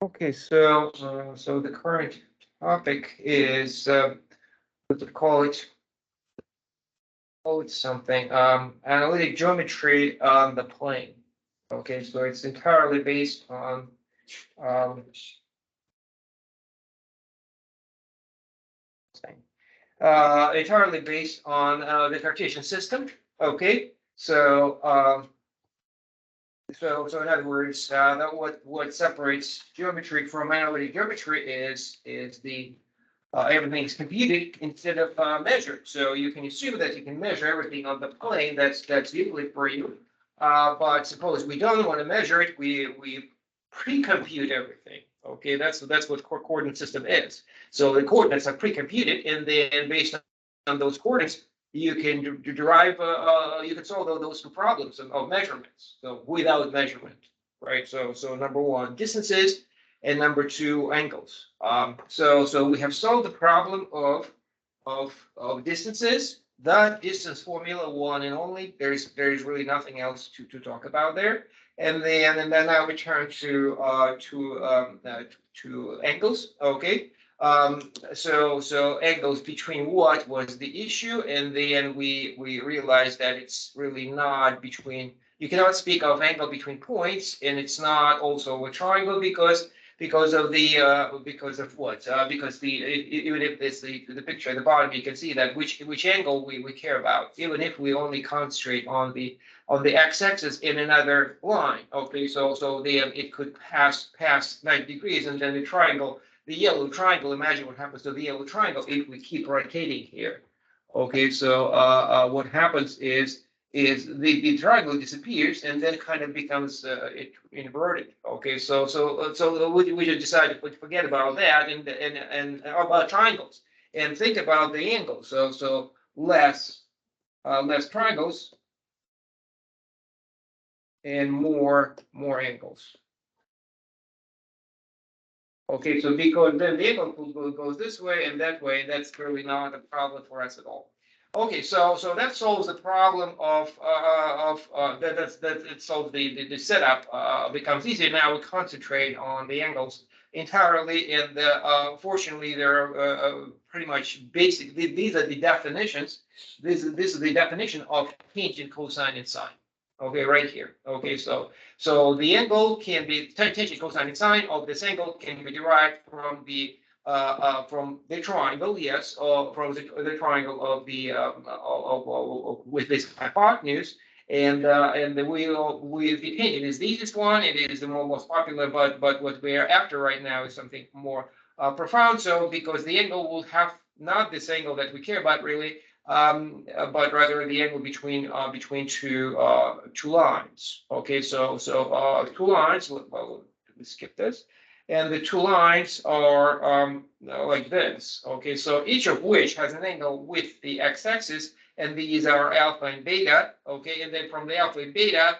Okay, so the current topic is what to call it something analytic geometry on the plane. Okay, so it's entirely based on um, the Cartesian system. Okay, so in other words, that what separates geometry from analytic geometry is the everything's computed instead of measured. So you can assume that you can measure everything on the plane. That's usually for you. But suppose we don't want to measure it, we pre-compute everything. Okay, that's what coordinate system is. So the coordinates are pre-computed, and then based on those coordinates, you can derive you can solve those two problems of measurements. So without measurement, right? So number one, distances, and number two, angles. So we have solved the problem of distances. That distance formula, one and only. There's really nothing else to talk about there. And then now we turn to angles. Okay. So angles between what was the issue, and then we realized that it's really not between. You cannot speak of angle between points, and it's not also a triangle because of what? Because even if it's the picture at the bottom, you can see that which angle we care about, even if we only concentrate on the x-axis in another line. Okay, so it could pass 90 degrees, and then the yellow triangle. Imagine what happens to the yellow triangle if we keep rotating here. Okay, so what happens is the triangle disappears and then kind of becomes inverted. Okay, so we just decided to forget about that and about triangles and think about the angles. So less triangles and more angles. Okay, so because then the angle goes this way and that way, that's really not a problem for us at all. Okay, so that solves the problem of that it solves the setup becomes easier. Now we concentrate on the angles entirely, and fortunately they're pretty much basic. These are the definitions. This is the definition of tangent, cosine, and sine. Okay, right here. Okay, so the angle can be tangent, cosine, and sine of this angle can be derived from the triangle, yes, or from the triangle of the with this hypotenuse, and the tangent is the easiest one. It is the most popular, but what we are after right now is something more profound. So because the angle will have not this angle that we care about really, but rather the angle between two lines. Okay, so two lines. Well, let me skip this. And the two lines are like this. Okay, so each of which has an angle with the x-axis, and these are alpha and beta. Okay, and then from the alpha and beta,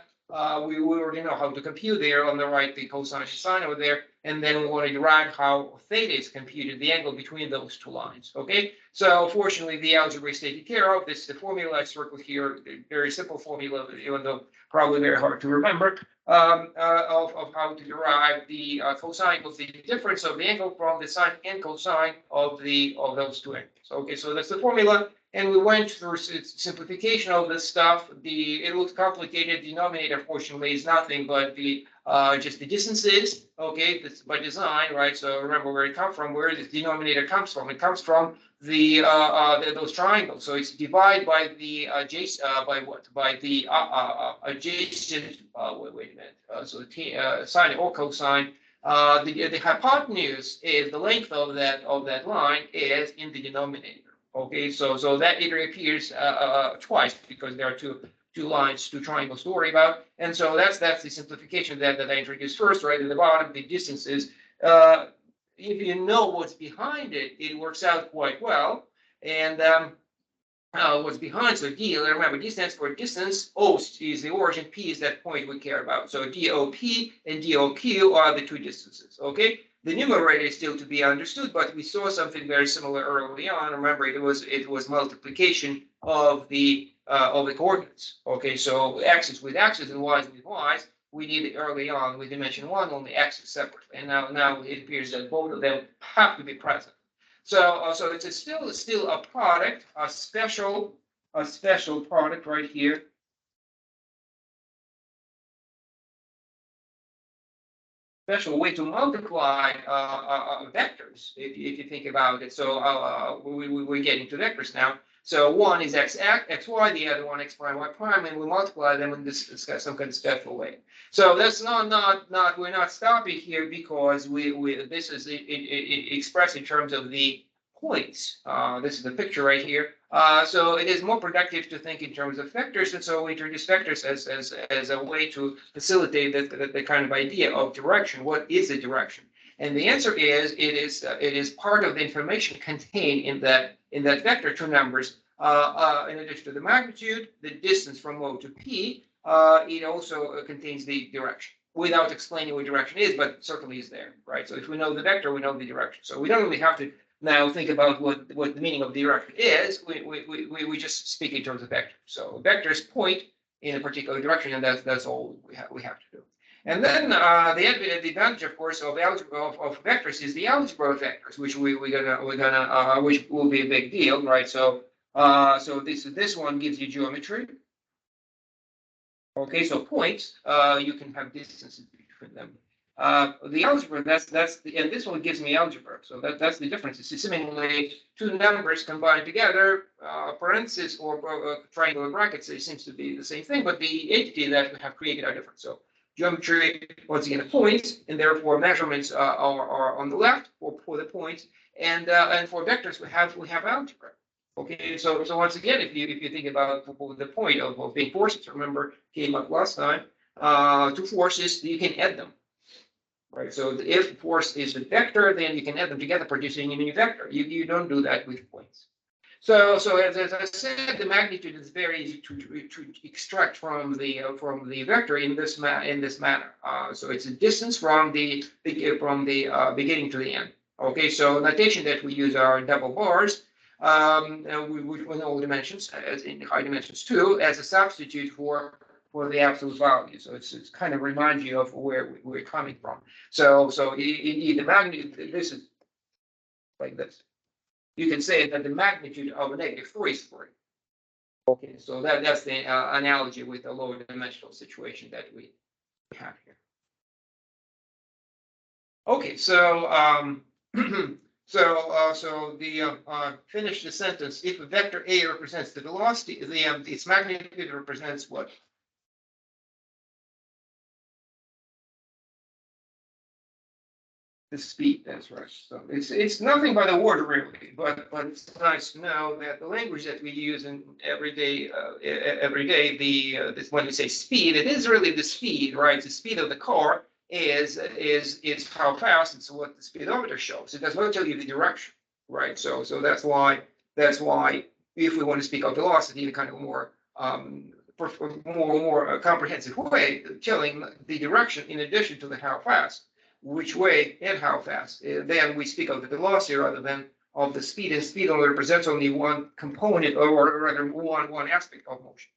we already know how to compute there on the right the cosine and sine over there, and then we want to derive how theta is computed, the angle between those two lines. Okay, so fortunately the algebra is taken care of. This is the formula I circled here, very simple formula, even though probably very hard to remember, of how to derive the cosine of the difference of the angle from the sine and cosine of those two angles. Okay, so that's the formula. And we went through simplification of this stuff. It looks complicated. Denominator, fortunately, is nothing but just the distances. Okay, that's by design, right? So remember where it comes from. Where this denominator comes from? It comes from those triangles. So it's divided by the adjacent by what? By the adjacent. Wait a minute. So sine or cosine. The hypotenuse is the length of that line is in the denominator. Okay, so that it reappears twice because there are two lines, two triangles to worry about, and so that's the simplification that I introduced first, right at the bottom. The distances, if you know what's behind it, it works out quite well. And what's behind, so D, remember D stands for distance, O is the origin, P is that point we care about. So DOP and DOQ are the two distances. Okay. The numerator is still to be understood, but we saw something very similar early on. Remember, it was multiplication of the coordinates. Okay, so x's with x's and y's with y's. we did early on with dimension 1 only x is separate, and now it appears that both of them have to be present. So it's still a product, a special product right here. Special way to multiply vectors, if you think about it. So we're getting to vectors now. So one is x, y, the other one x prime, y prime, and we multiply them in this some kind of special way. So that's not we're not stopping here because this is expressed in terms of the points. This is the picture right here. So it is more productive to think in terms of vectors, and so we introduce vectors as a way to facilitate the kind of idea of direction. What is the direction? And the answer is it is part of the information contained in that vector, two numbers. In addition to the magnitude, the distance from O to P, it also contains the direction, without explaining what direction is, but certainly is there, right? So if we know the vector, we know the direction. So we don't really have to now think about what the meaning of the direction is. We just speak in terms of vector. So vectors point in a particular direction, and that's all we have to do. And then the advantage, of course, of algebra of vectors is the algebra of vectors, which which will be a big deal, right? So this one gives you geometry. Okay, so points, you can have distances between them. The algebra, and this one gives me algebra. So that's the difference. It's seemingly two numbers combined together, parentheses or triangular brackets. It seems to be the same thing, but the entity that we have created are different. So geometry, once again, points, and therefore measurements are on the left for the points, and for vectors we have algebra. Okay, so once again, if you think about the point of being forces, remember came up last time, two forces, you can add them, right? So if force is a vector, then you can add them together, producing a new vector. You don't do that with points. So as I said, the magnitude is very easy to extract from the vector in this manner. So it's a distance from the beginning to the end. Okay, so notation that we use are double bars. In all dimensions, as in high dimensions too, as a substitute for the absolute value. So it's kind of reminds you of where we're coming from. So the magnitude, this is like this. You can say that the magnitude of a -3 is 3. Okay, so that's the analogy with the lower dimensional situation that we have here. Okay, so so finish the sentence. If a vector A represents the velocity, its magnitude represents what? The speed. That's right. So it's nothing but a word really, but it's nice to know that the language that we use in every day, when we say speed, it is really the speed, right? The speed of the car is how fast. It's what the speedometer shows. It does not tell you the direction, right? So that's why if we want to speak of velocity in a kind of more comprehensive way, telling the direction in addition to the how fast, which way and how fast, then we speak of the velocity rather than of the speed, and speed only represents only one component, or rather one aspect of motion.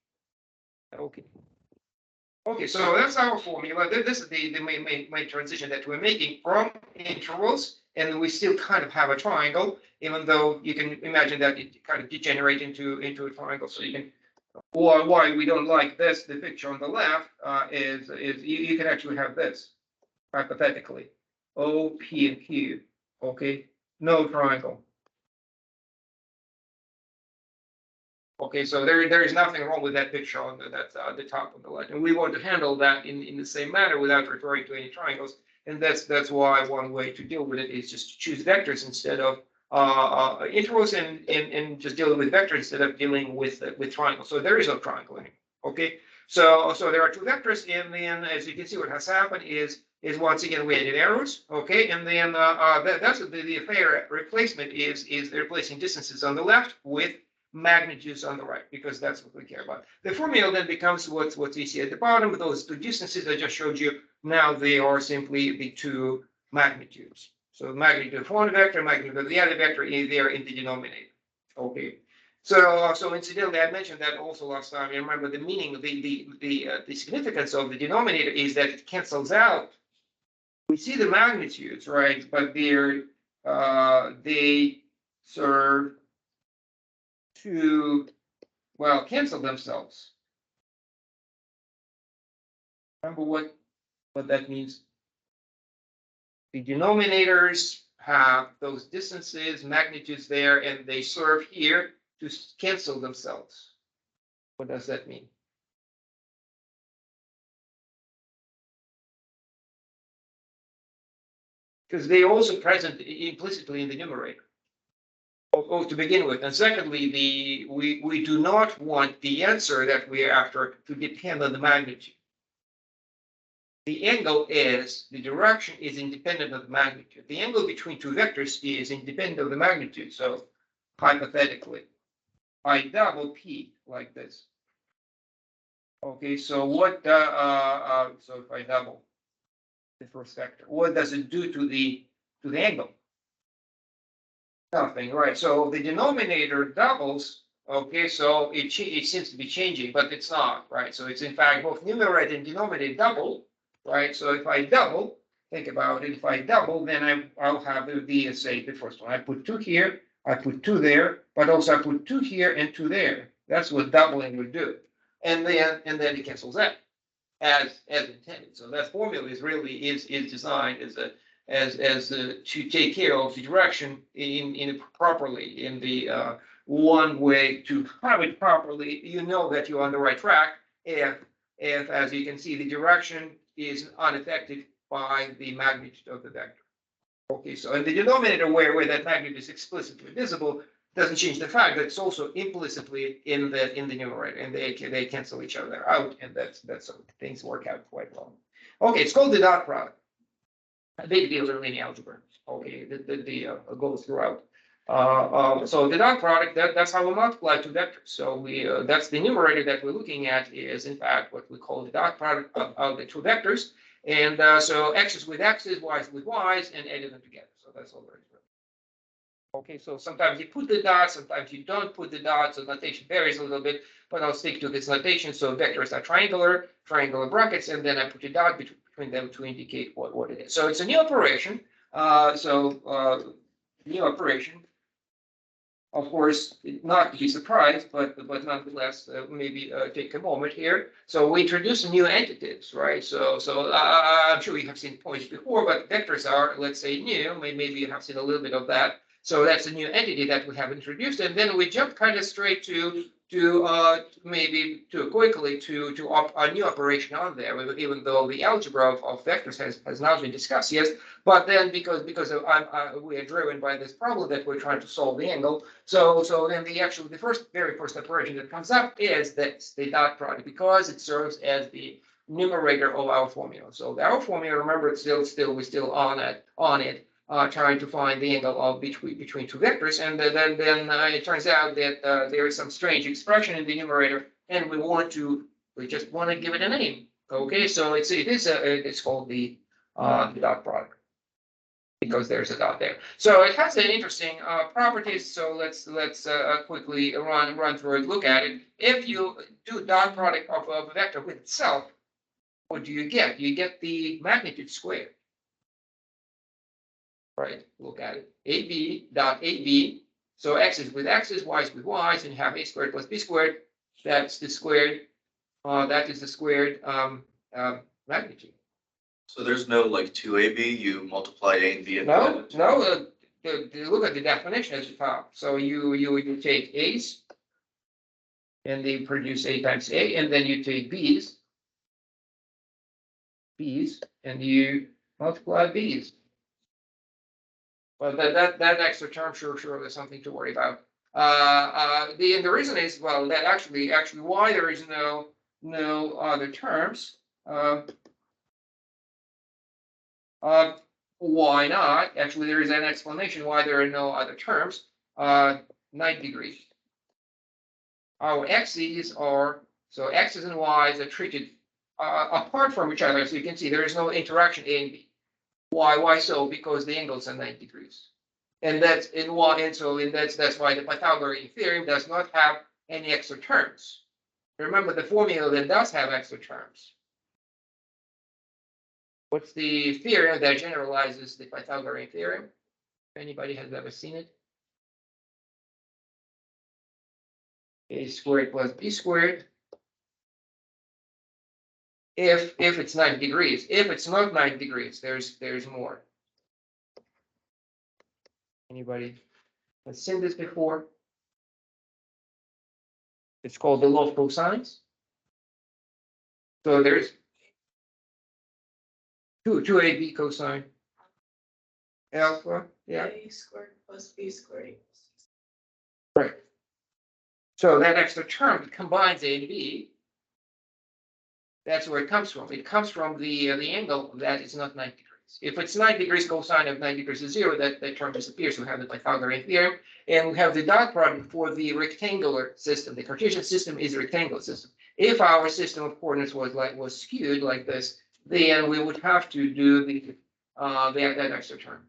Okay, so that's our formula. This is the main transition that we're making from intervals, and we still kind of have a triangle, even though you can imagine that it kind of degenerates into a triangle. So you can, or why we don't like this, the picture on the left, is you can actually have this, hypothetically, O, P, and Q. Okay, no triangle. Okay, so there is nothing wrong with that picture on the top of the left, and we want to handle that in the same manner without referring to any triangles, and that's why one way to deal with it is just to choose vectors instead of intervals, and just dealing with vectors instead of dealing with triangles. So there is no triangle anymore. Okay, so there are two vectors, and then as you can see, what has happened is once again we added arrows. Okay, and then that's the fair replacement is replacing distances on the left with magnitudes on the right, because that's what we care about. The formula then becomes what you see at the bottom. Those two distances I just showed you, now they are simply the two magnitudes. So magnitude of one vector, magnitude of the other vector is there in the denominator. Okay. So incidentally, I mentioned that also last time. I remember the meaning, the significance of the denominator is that it cancels out. We see the magnitudes, right? But they serve to, well, cancel themselves. Remember what that means? The denominators have those distances, magnitudes there, and they serve here to cancel themselves. What does that mean? Because they also present implicitly in the numerator. To begin with, and secondly, we do not want the answer that we are after to depend on the magnitude. The angle is, the direction is independent of the magnitude. The angle between two vectors is independent of the magnitude. So hypothetically, I double P like this. Okay, so what? So if I double the first vector, what does it do to the angle? Nothing, right? So the denominator doubles. Okay, so it seems to be changing, but it's not, right? So it's in fact both numerator and denominator double, right? So if I double, think about it. If I double, then I'll have the say the first one. I put 2 here, I put 2 there, but also I put 2 here and 2 there. That's what doubling would do, and then it cancels out as intended. So that formula is really is designed as to take care of the direction in properly in the one way to have it properly. You know that you're on the right track if as you can see the direction is unaffected by the magnitude of the vector. Okay, so in the denominator where that magnitude is explicitly visible doesn't change the fact that it's also implicitly in the numerator, and they cancel each other out, and that's so things work out quite well. Okay, it's called the dot product. A big deal in linear algebra. Okay, the goes throughout. So the dot product, that's how we multiply two vectors. So that's the numerator that we're looking at is in fact what we call the dot product of the two vectors. And so x's with x's, y's with y's, and add them together. So that's all there is. Okay, so sometimes you put the dots, sometimes you don't put the dots. So notation varies a little bit, but I'll stick to this notation. So vectors are triangular brackets, and then I put a dot between them to indicate what it is. So it's a new operation. New operation. Of course, not to be surprised, but nonetheless, maybe take a moment here. So we introduce new entities, right? So I'm sure you have seen points before, but vectors are, let's say, new. Maybe you have seen a little bit of that. So that's a new entity that we have introduced, and then we jump kind of straight to maybe too quickly to a new operation on there, even though the algebra of vectors has not been discussed yet. But then because we are driven by this problem that we're trying to solve the angle, so then the very first operation that comes up is the dot product, because it serves as the numerator of our formula. So our formula, remember, it's we're still on it. Trying to find the angle of between two vectors, and then it turns out that there is some strange expression in the numerator, and we just want to give it a name. Okay, so it's called the dot product because there's a dot there. So it has an interesting properties. So let's quickly run through it, look at it. If you do dot product of a vector with itself, what do you get? You get the magnitude squared. Right, look at it. AB dot AB. So x is with x's, y is with y's, and you have a squared plus b squared. That's the squared. That is the squared magnitude. So there's no like 2AB, you multiply A and B. No. Look at the definition at the top. So you take A's, and they produce A times A, and then you take B's, and you multiply B's. Well, that extra term sure is something to worry about. The reason is, well, that actually why there is no other terms. Why not? Actually, there is an explanation why there are no other terms. 90 degrees. Our x's and y's are treated apart from each other, so you can see there is no interaction A and B. Why so? Because the angles are 90 degrees. And that's in one, and so in that's why the Pythagorean theorem does not have any extra terms. Remember the formula that does have extra terms. What's the theorem that generalizes the Pythagorean theorem? If anybody has ever seen it? A squared plus b squared. If it's 90 degrees. If it's not 90 degrees, there's more. Anybody has seen this before? It's called the law of cosines. So there's 2ab cosine alpha. Yeah. A squared plus B squared. Right. So that extra term combines A and B. That's where it comes from. It comes from the angle that is not 90 degrees. If it's 90 degrees, cosine of 90 degrees is 0, that term disappears. We have the Pythagorean theorem, and we have the dot product for the rectangular system. The Cartesian system is a rectangular system. If our system of coordinates was skewed like this, then we would have to do that extra term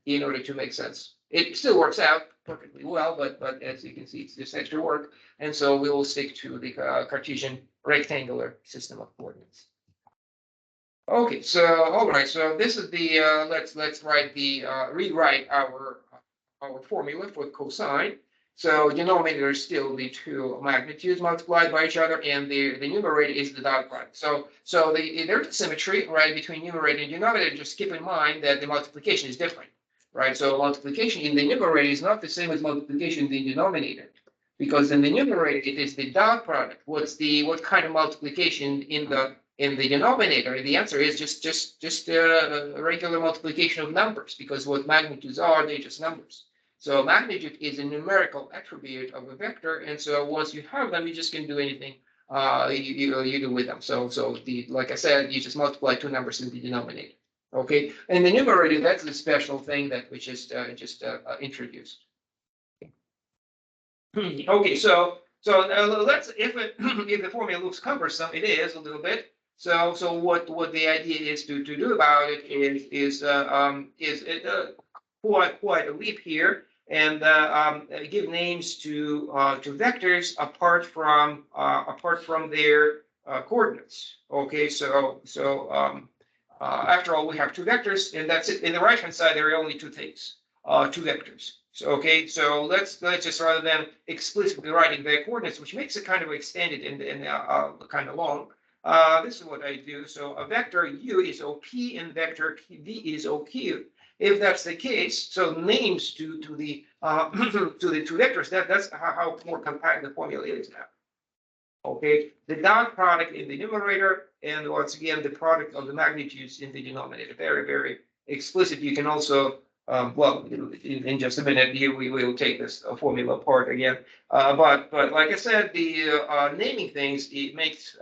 in order to make sense. It still works out perfectly well, but as you can see, it's just extra work, and so we will stick to the Cartesian rectangular system of coordinates. Okay, so all right, so this is the let's write the rewrite our formula for cosine. So denominator is still the two magnitudes multiplied by each other, and the numerator is the dot product. So there's a symmetry, right, between numerator and denominator. Just keep in mind that the multiplication is different, right? So multiplication in the numerator is not the same as multiplication in the denominator, because in the numerator it is the dot product. What kind of multiplication in the denominator? The answer is just a regular multiplication of numbers, because what magnitudes are, they're just numbers. So magnitude is a numerical attribute of a vector, and so once you have them, you just can do anything you do with them. So like I said, you just multiply two numbers in the denominator. Okay, and the numerator, that's the special thing that we just introduced. Okay, so let's if the formula looks cumbersome, it is a little bit. So what the idea is to do about it is quite a leap here, and give names to vectors apart from their coordinates. Okay, after all, we have two vectors, and that's it. In the right hand side, there are only two things, two vectors. So okay, so let's just, rather than explicitly writing their coordinates, which makes it kind of extended and kind of long, this is what I do. So a vector u is OP and vector v is OQ. If that's the case, so names to the to the two vectors, that's how more compact the formula is now. Okay, the dot product in the numerator, and once again the product of the magnitudes in the denominator. Very explicit. You can also well, in just a minute, we will take this formula apart again. But like I said, the naming things, it makes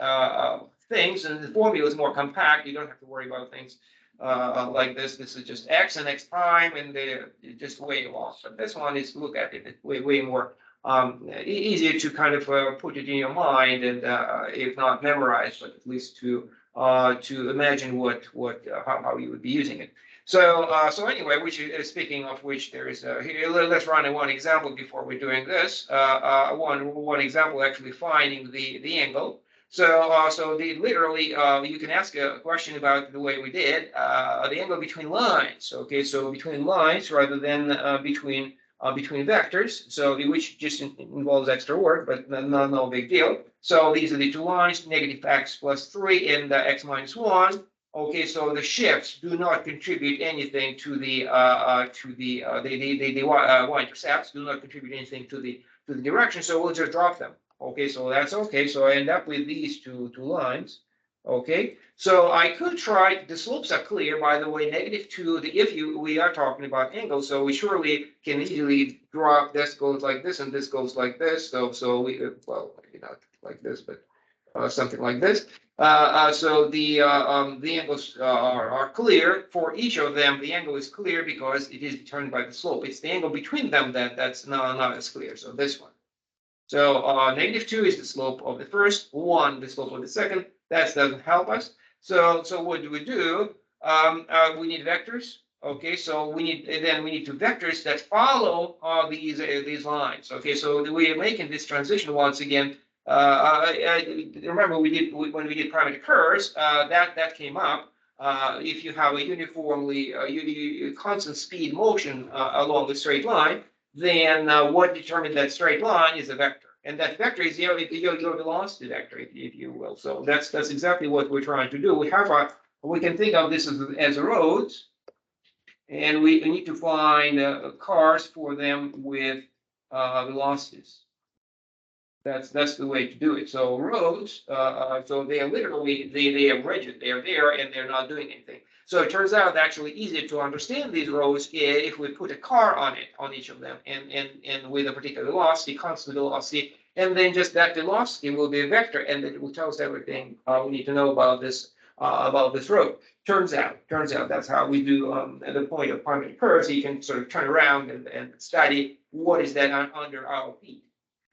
things, and the formula is more compact. You don't have to worry about things like this. This is just x and x prime, and they're just way off. But this one is, look at it, way more easier to kind of put it in your mind, and if not memorize, but at least to imagine how you would be using it. So anyway, speaking of which, there is here. Let's run one example before we're doing this. One example actually finding the angle. So literally you can ask a question about the way we did the angle between lines. Okay, so between lines rather than between vectors. So which just involves extra work, but no big deal. So these are the two lines: negative x plus 3 and x minus 1. Okay, so the shifts do not contribute anything to the y-intercepts do not contribute anything to the direction. So we'll just drop them. Okay, so that's okay. So I end up with these two lines. Okay, so I could try. The slopes are clear, by the way. -2. We are talking about angles, so we surely can easily drop. This goes like this, and this goes like this. So we well, maybe not like this, but something like this. So the angles are clear for each of them. The angle is clear because it is determined by the slope. It's the angle between them that's not as clear. So this one. So -2 is the slope of the first, 1 the slope of the second. That doesn't help us. So what do? We need vectors. Okay, so we need two vectors that follow these lines. Okay, so we are making this transition once again. Remember when we did parameter curves, that came up. If you have a uniformly constant speed motion along the straight line, then what determines that straight line is a vector, and that vector is your velocity vector, if you will. So that's exactly what we're trying to do. We can think of this as roads, and we need to find cars for them with velocities. That's the way to do it. So roads, so they are literally they are rigid. They are there and they're not doing anything. So it turns out actually easier to understand these roads if we put a car on it, on each of them, and with a particular velocity, constant velocity, and then just that velocity will be a vector, and it will tell us everything we need to know about this road. Turns out that's how we do at the point of parameter curves. You can sort of turn around and study what is that under our feet.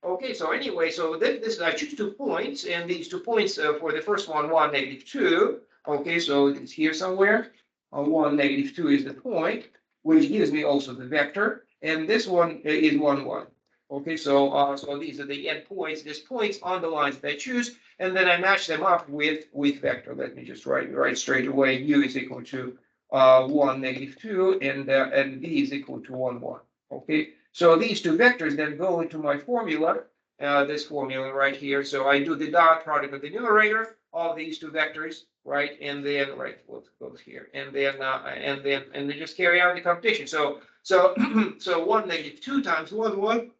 Okay, so anyway, so this I choose 2 points, and these 2 points for the first one, 1, -2. Okay, so it's here somewhere. 1, -2 is the point, which gives me also the vector, and this one is 1, 1. Okay, so these are the endpoints. There's points on the lines that I choose, and then I match them up with vector. Let me just write straight away. U is equal to 1, -2, and V is equal to 1, 1. Okay. So these two vectors then go into my formula, this formula right here. So I do the dot product of the numerator of these two vectors, right? And then what goes here, and then just carry out the computation. So 1, -2 times 1, 1.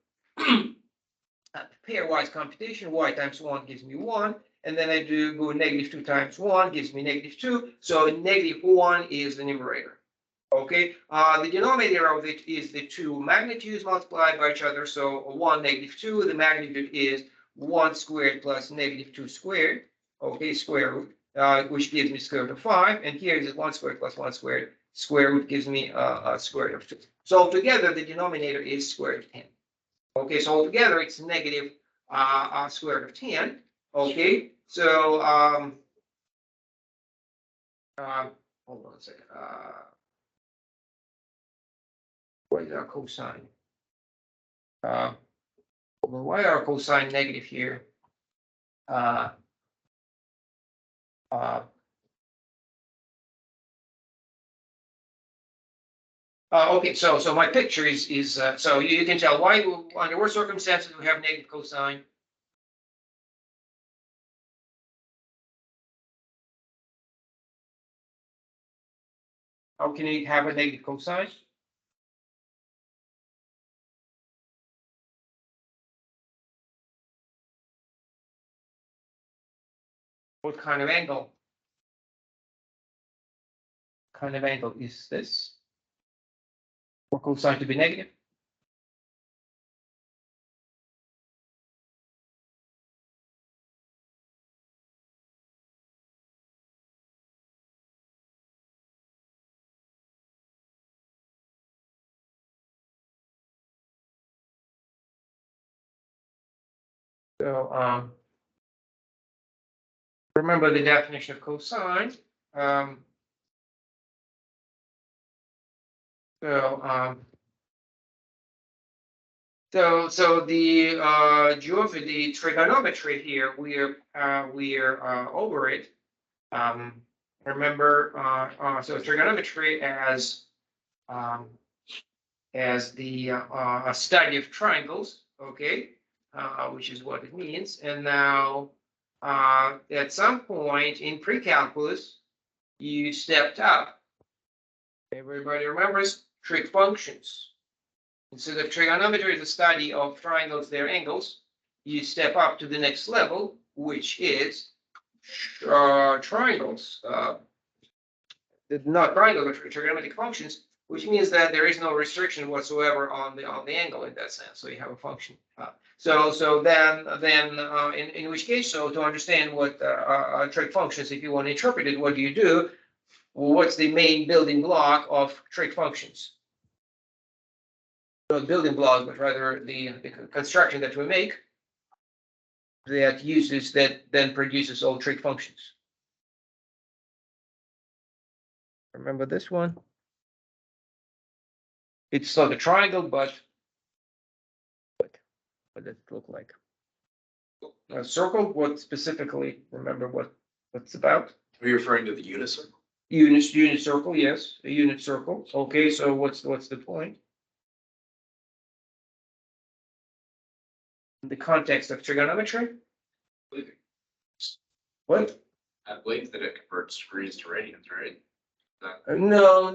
Pairwise computation. Y times 1 gives me 1, and then I do go -2 times 1 gives me -2. So -1 is the numerator. Okay, the denominator of it is the two magnitudes multiplied by each other. So 1, -2, the magnitude is 1 squared plus -2 squared. Okay, square root, which gives me square root of 5. And here is 1 squared plus 1 squared. Square root gives me a square root of 2. So altogether, the denominator is square root of 10. Okay, so altogether, it's negative square root of 10. Okay, so hold on a second. What is our cosine? Why are cosine negative here? Okay, so my picture is so you can tell why under what circumstances we have negative cosine. How can you have a negative cosine? What kind of angle? Kind of angle is this? For cosine to be negative? So remember the definition of cosine. So the geometry, the trigonometry here, we're over it. Remember, so trigonometry as the study of triangles, okay, which is what it means. And now, at some point in pre-calculus, you stepped up. Everybody remembers trig functions. Instead of trigonometry is the study of triangles, their angles, you step up to the next level, which is triangles. Not triangles, but trigonometric functions, which means that there is no restriction whatsoever on the angle in that sense. So you have a function. So then in which case, so to understand what trig functions, if you want to interpret it, what do you do? Well, what's the main building block of trig functions? Not building block, but rather the construction that we make that then produces all trig functions. Remember this one? It's not a triangle, but what does it look like? A circle, what specifically, remember what it's about? Are you referring to the unit circle? Unit circle, yes, a unit circle. Okay, so what's the point? In the context of trigonometry? What? I believe that it converts degrees to radians, right? No.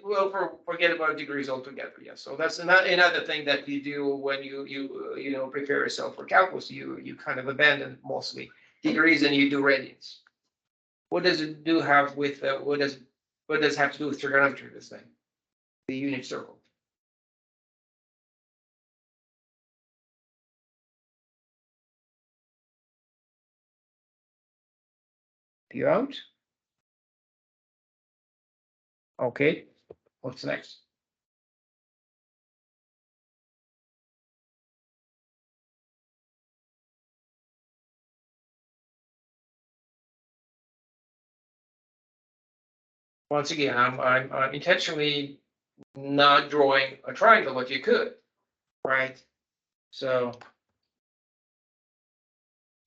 Well, forget about degrees altogether. Yeah, so that's another thing that you do when you prepare yourself for calculus. You kind of abandon mostly degrees and you do radians. What does it do have with what does it have to do with trigonometry? This thing, the unit circle. You out? Okay. What's next? Once again, I'm intentionally not drawing a triangle, but you could, right? So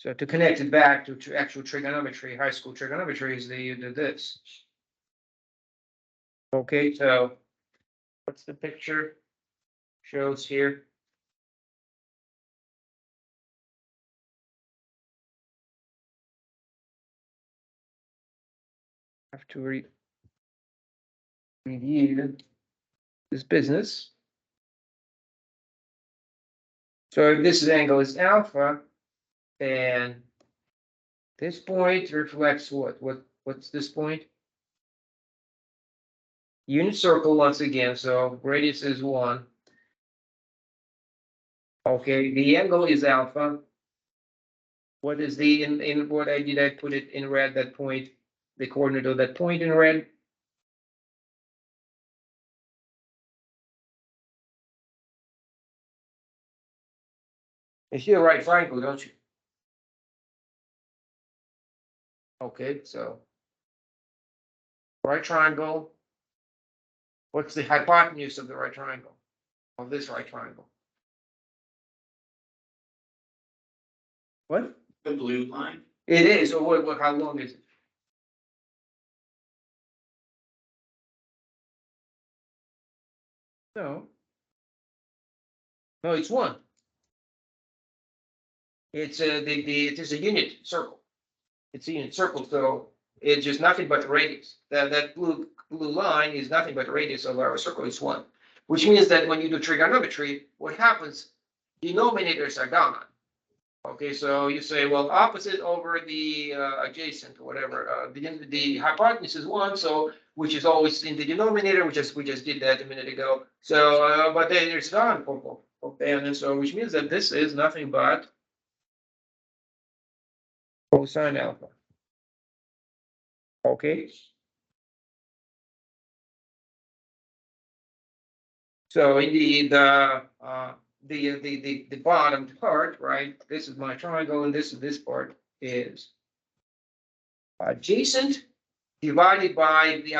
to connect it back to actual trigonometry, high school trigonometry is you do this. Okay, so what's the picture shows here? I have to review this business. So if this angle is alpha, and this point reflects what? What's this point? Unit circle once again, so radius is 1. Okay, the angle is alpha. What is the in what I put it in red, that point, the coordinate of that point in red? You see a right triangle, don't you? Okay, so right triangle. What's the hypotenuse of the right triangle? Of this right triangle? What? The blue line? It is, or what, how long is it? No. No, it's 1. It's it is a unit circle. It's a unit circle, so it's just nothing but the radius. That blue line is nothing but the radius of our circle is 1, which means that when you do trigonometry, what happens? Denominators are gone. Okay, so you say, well, opposite over the adjacent, whatever. The hypotenuse is 1, so which is always in the denominator. We just did that a minute ago. So, but then it's gone. And so which means that this is nothing but cosine alpha. Okay. So in the bottom part, right? This is my triangle, and this part is adjacent divided by the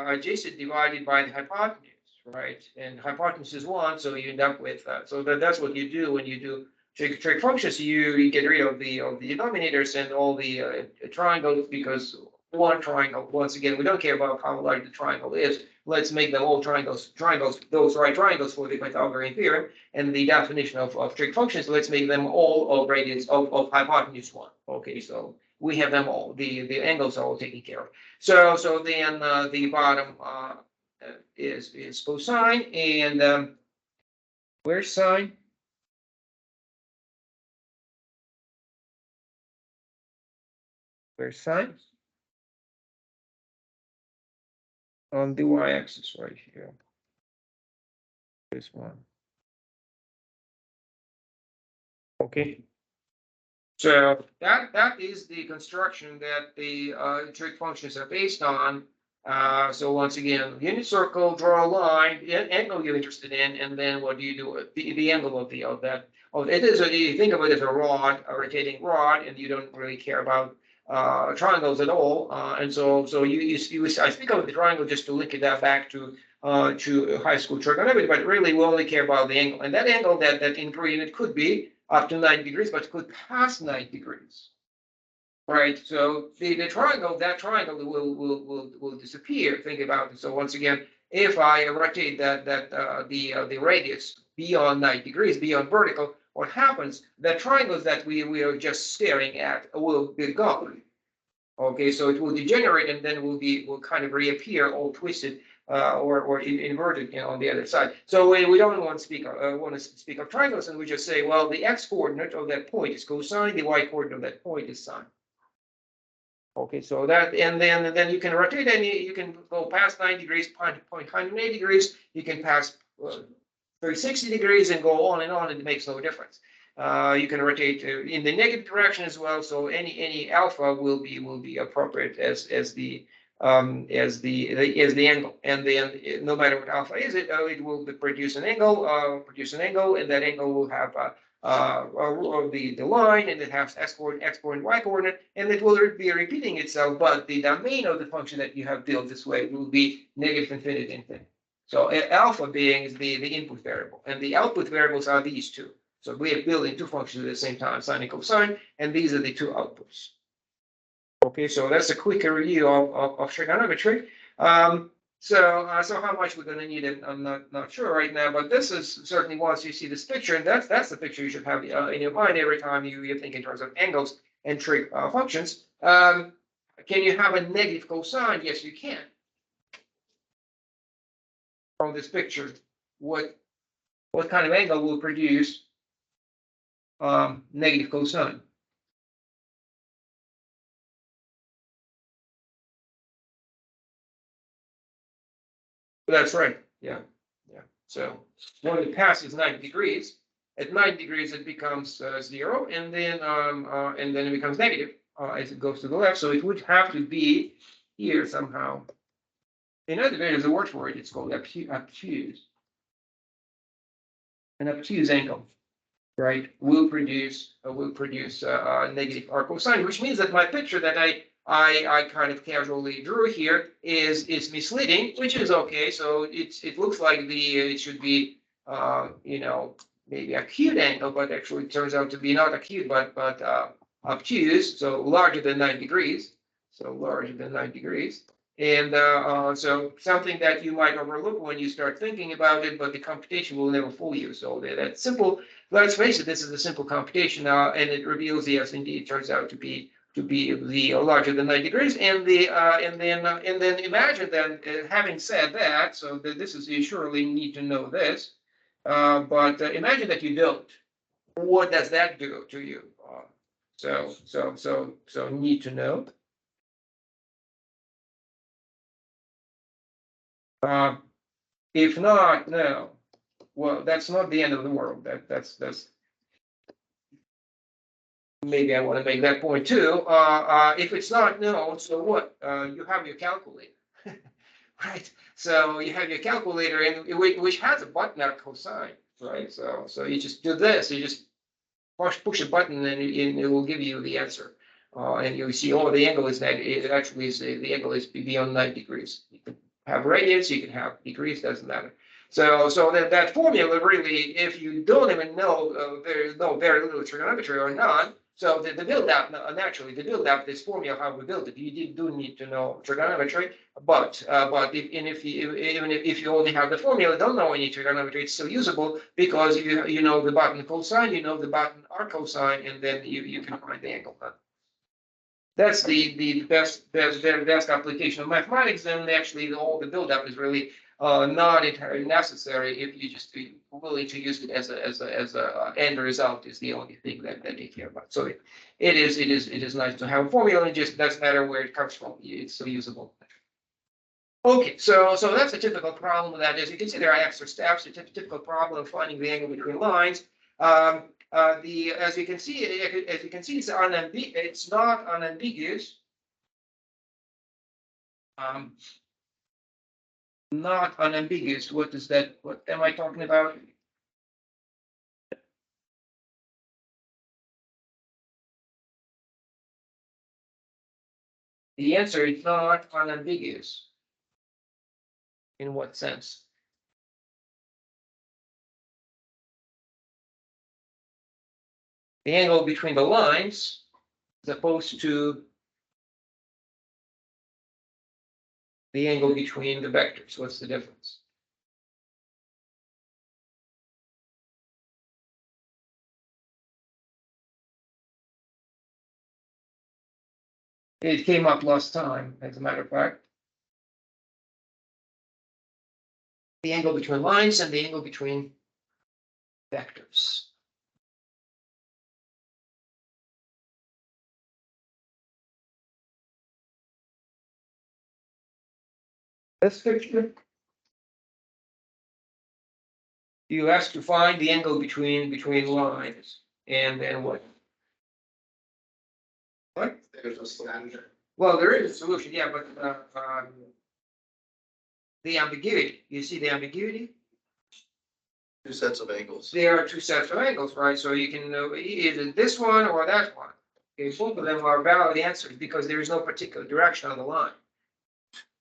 adjacent divided by the hypotenuse, right? And hypotenuse is 1, so you end up with so that's what you do when you do trig functions. You get rid of the denominators and all the triangles, because one triangle, once again, we don't care about how large the triangle is. Let's make them all triangles, those right triangles for the Pythagorean theorem. And the definition of trig functions, let's make them all of radius of hypotenuse 1. Okay, so we have them all. The angles are all taken care of. So then the bottom is cosine, and where's sine? Where's sine? On the y-axis right here. This one. Okay. So that is the construction that the trig functions are based on. So once again, unit circle, draw a line, angle you're interested in, and then what do you do? The angle of that. Oh, it is. You think of it as a rod, a rotating rod, and you don't really care about triangles at all. And so I speak of the triangle just to link it back to to high school trigonometry, but really we only care about the angle. And that angle that in green, it could be up to 90 degrees, but it could pass 90 degrees. Right, so the triangle, that triangle will disappear. Think about it. So once again, if I rotate the radius beyond 90 degrees, beyond vertical, what happens? The triangles that we are just staring at will be gone. Okay, so it will degenerate and then will kind of reappear all twisted or inverted, on the other side. So we don't want to speak of triangles, and we just say, well, the x coordinate of that point is cosine, the y coordinate of that point is sine. Okay, so that, and then you can rotate, and you can go past 90 degrees, point 180 degrees, you can pass 360 degrees and go on, and it makes no difference. You can rotate in the negative direction as well, so any alpha will be appropriate as the angle, and then no matter what alpha is, it will produce an angle, and that angle will have the line, and it has x coordinate, y coordinate, and it will be repeating itself, but the domain of the function that you have built this way will be negative infinity infinity. So alpha being the input variable, and the output variables are these two. So we are building two functions at the same time, sine and cosine, and these are the two outputs. Okay, so that's a quick review of trigonometry. So how much we're going to need it, I'm not sure right now, but this is certainly, once you see this picture, and that's the picture you should have in your mind every time you think in terms of angles and trig functions. Can you have a negative cosine? Yes, you can. From this picture, what kind of angle will produce negative cosine? That's right. Yeah. So when it passes 90 degrees, at 90 degrees it becomes 0, and then it becomes negative as it goes to the left. So it would have to be here somehow. In other, there's a word for it. It's called obtuse. An obtuse angle, right, will produce negative arc cosine, which means that my picture that I kind of casually drew here is misleading, which is okay. So it looks like it should be maybe acute angle, but actually it turns out to be not acute, but obtuse, so larger than 90 degrees. So larger than 90 degrees. And so something that you might overlook when you start thinking about it, but the computation will never fool you. So that's simple. Let's face it, this is a simple computation, and it reveals, yes, indeed, it turns out to be the larger than 90 degrees, and then imagine then, having said that, so this is, you surely need to know this, but imagine that you don't. What does that do to you? So need to know. If not, no. Well, that's not the end of the world. That's maybe I want to make that point too. If it's not known, so what? You have your calculator, right? So you have your calculator, and which has a button at cosine, right? So you just do this. You just push a button, and it will give you the answer. And you see, oh, the angle is negative. It actually is the angle is beyond 90 degrees. You can have radians, you can have degrees, doesn't matter. So that formula really, if you don't even know, there's very little trigonometry or none. So the build out, naturally, the build out this formula, how we build it, you do need to know trigonometry. But if you only have the formula, don't know any trigonometry, it's still usable, because you know the button cosine, you know the button arc cosine, and then you can find the angle. That's the best application of mathematics. And actually, all the buildup is really not entirely necessary if you just be willing to use it as a end result is the only thing that they care about. So it is nice to have a formula, and just doesn't matter where it comes from. It's still usable. Okay, so that's a typical problem. That, as you can see, there are extra steps. A typical problem of finding the angle between lines. As you can see, it's not unambiguous. Not unambiguous. What is that? What am I talking about? The answer is not unambiguous. In what sense? The angle between the lines as opposed to the angle between the vectors. What's the difference? It came up last time, as a matter of fact. The angle between lines and the angle between vectors. This picture. You have to find the angle between lines, and then what? What? There's a standard. Well, there is a solution, yeah, but the ambiguity. You see the ambiguity? Two sets of angles. There are two sets of angles, right? So you can either this one or that one. Okay, both of them are valid answers because there is no particular direction on the line.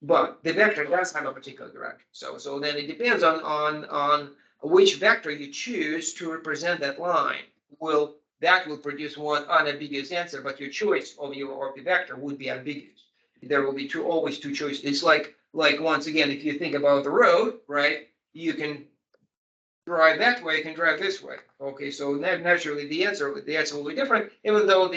But the vector does have a particular direction. So then it depends on which vector you choose to represent that line. That will produce one unambiguous answer, but your choice of the vector would be ambiguous. There will be always two choices. It's like once again, if you think about the road, right? You can drive that way, you can drive this way. Okay, so naturally the answer will be different, even though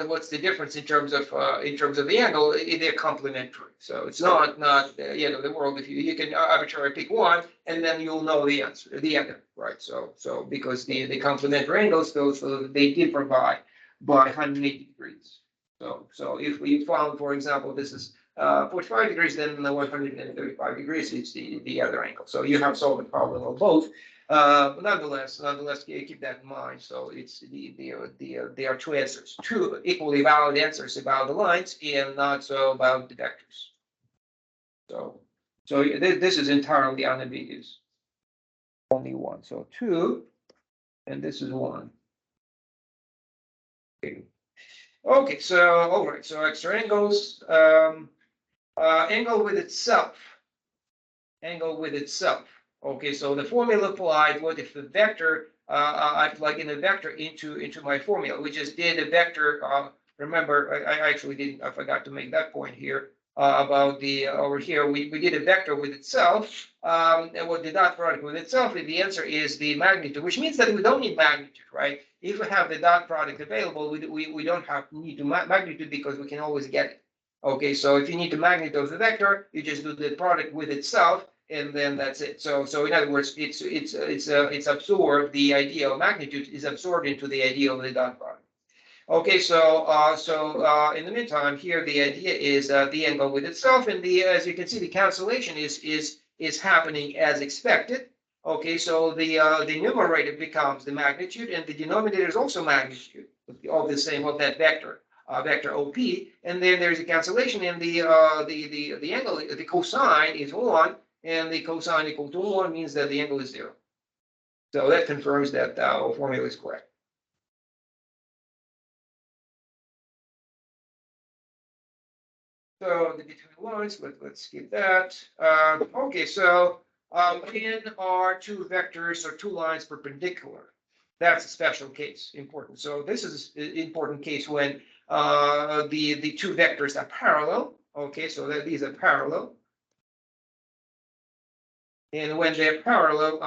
what's the difference in terms of the angle? They're complementary. So it's not the world. If you can arbitrarily pick one, and then you'll know the answer, the other, right? So because the complementary angles, so they differ by 180 degrees. So if we found, for example, this is 45 degrees, then the 135 degrees is the other angle. So you have solved the problem of both. Nonetheless, keep that in mind. So it's there are two answers, two equally valid answers about the lines, and not so about the vectors. So this is entirely unambiguous. Only one. So two, and this is one. Okay, so all right. So extra angles. Angle with itself. Angle with itself. Okay, so the formula applied. What if the vector? I plug in a vector into my formula. We just did a vector. Remember, I actually didn't. I forgot to make that point here about the over here. We did a vector with itself. And what the dot product with itself? The answer is the magnitude, which means that we don't need magnitude, right? If we have the dot product available, we don't need to magnitude because we can always get it. Okay, so if you need the magnitude of the vector, you just do the product with itself, and then that's it. So in other words, it's absorbed. The idea of magnitude is absorbed into the idea of the dot product. Okay, so in the meantime, here the idea is the angle with itself, and as you can see, the cancellation is happening as expected. Okay, so the numerator becomes the magnitude, and the denominator is also magnitude of that vector. Vector OP, and then there's a cancellation, and the angle, the cosine is 1, and the cosine equal to 1 means that the angle is 0. So that confirms that our formula is correct. So the between lines, let's skip that. Okay, so in are two vectors or two lines perpendicular. That's a special case, important. So this is an important case when the two vectors are parallel. Okay, so that these are parallel. And when they're parallel,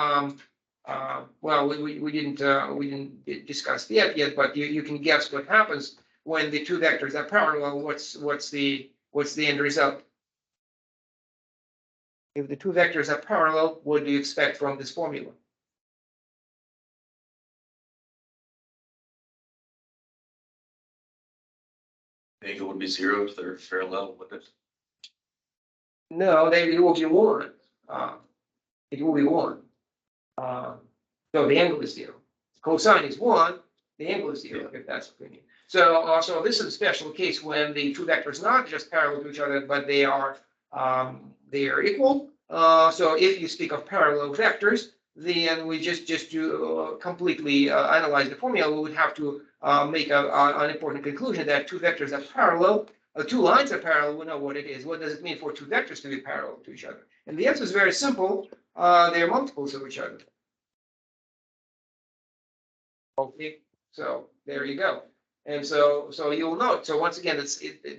well, we didn't discuss that yet, but you can guess what happens when the two vectors are parallel. What's the end result? If the two vectors are parallel, what do you expect from this formula? The angle would be 0 if they're parallel with it. No, it will be 1. It will be 1. So the angle is 0. Cosine is 1. The angle is 0, if that's what we mean. So this is a special case when the two vectors not just parallel to each other, but they are equal. So if you speak of parallel vectors, then we just to completely analyze the formula, we would have to make an important conclusion that two vectors are parallel two lines are parallel, we know what it is. What does it mean for two vectors to be parallel to each other? And the answer is very simple. They're multiples of each other. Okay, so there you go. And so you'll note. So once again,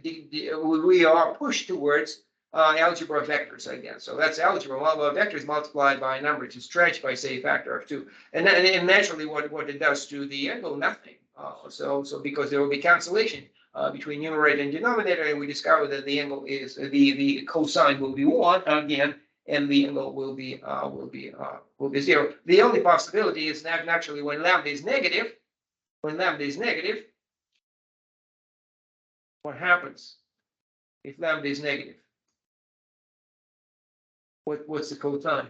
we are pushed towards algebra vectors again. So that's algebra. Well, vectors multiplied by a number to stretch by say a factor of 2. And naturally, what it does to the angle, nothing. So because there will be cancellation between numerator and denominator, and we discover that the angle is the cosine will be 1 again, and the angle will be 0. The only possibility is that naturally when lambda is negative, what happens if lambda is negative? What's the cosine?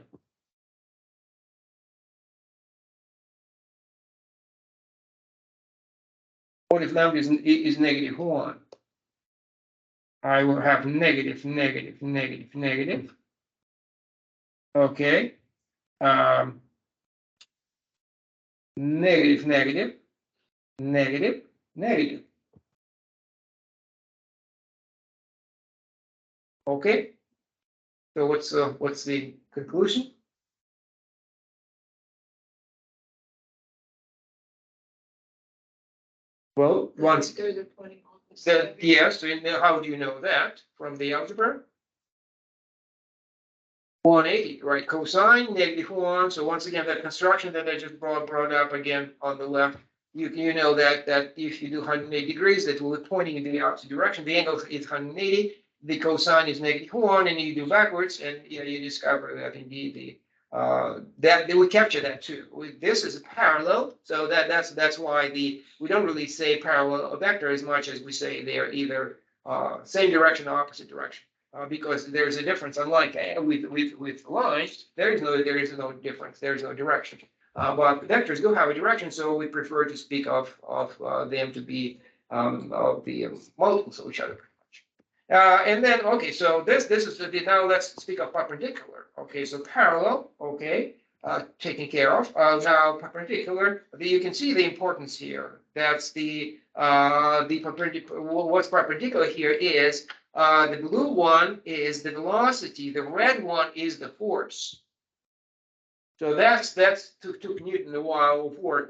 What if lambda is negative 1? I will have negative. Okay. Negative. Okay. So what's the conclusion? Well, once They're the pointing that yes, and how do you know that from the algebra? 180, right? Cosine -1. So once again, that construction that I just brought up again on the left, you know that if you do 180 degrees, that will be pointing in the opposite direction. The angle is 180. The cosine is -1, and you do backwards, and you discover that indeed that they would capture that too. This is a parallel, so that's why we don't really say parallel vector as much as we say they're either same direction or opposite direction. Because there's a difference. Unlike with lines, there is no difference. There is no direction. But vectors do have a direction, so we prefer to speak of them to be of the multiples of each other. And then okay, so this is now let's speak of perpendicular. Okay, so parallel. Okay, taken care of. Now perpendicular. You can see the importance here. That's the perpendicular. What's perpendicular here is. The blue one is the velocity, the red one is the force. So that's took Newton a while of work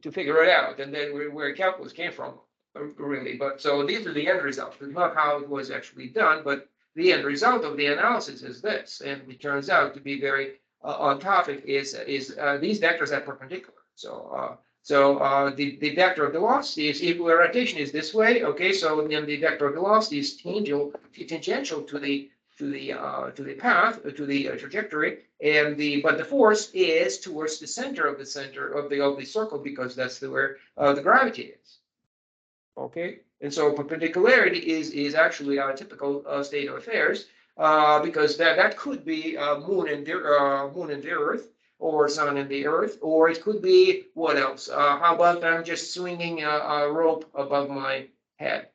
to figure it out, and then where calculus came from, really. But so these are the end results. It's not how it was actually done, but the end result of the analysis is this, and it turns out to be very on topic. Is these vectors are perpendicular. So the vector of velocity is equal rotation is this way. Okay, so then the vector of velocity is tangential to the path, to the trajectory, and but the force is towards the center of the circle, because that's where the gravity is. Okay, and so perpendicularity is actually our typical state of affairs, because that could be moon and the earth, or sun and the earth, or it could be what else? How about I'm just swinging a rope above my head?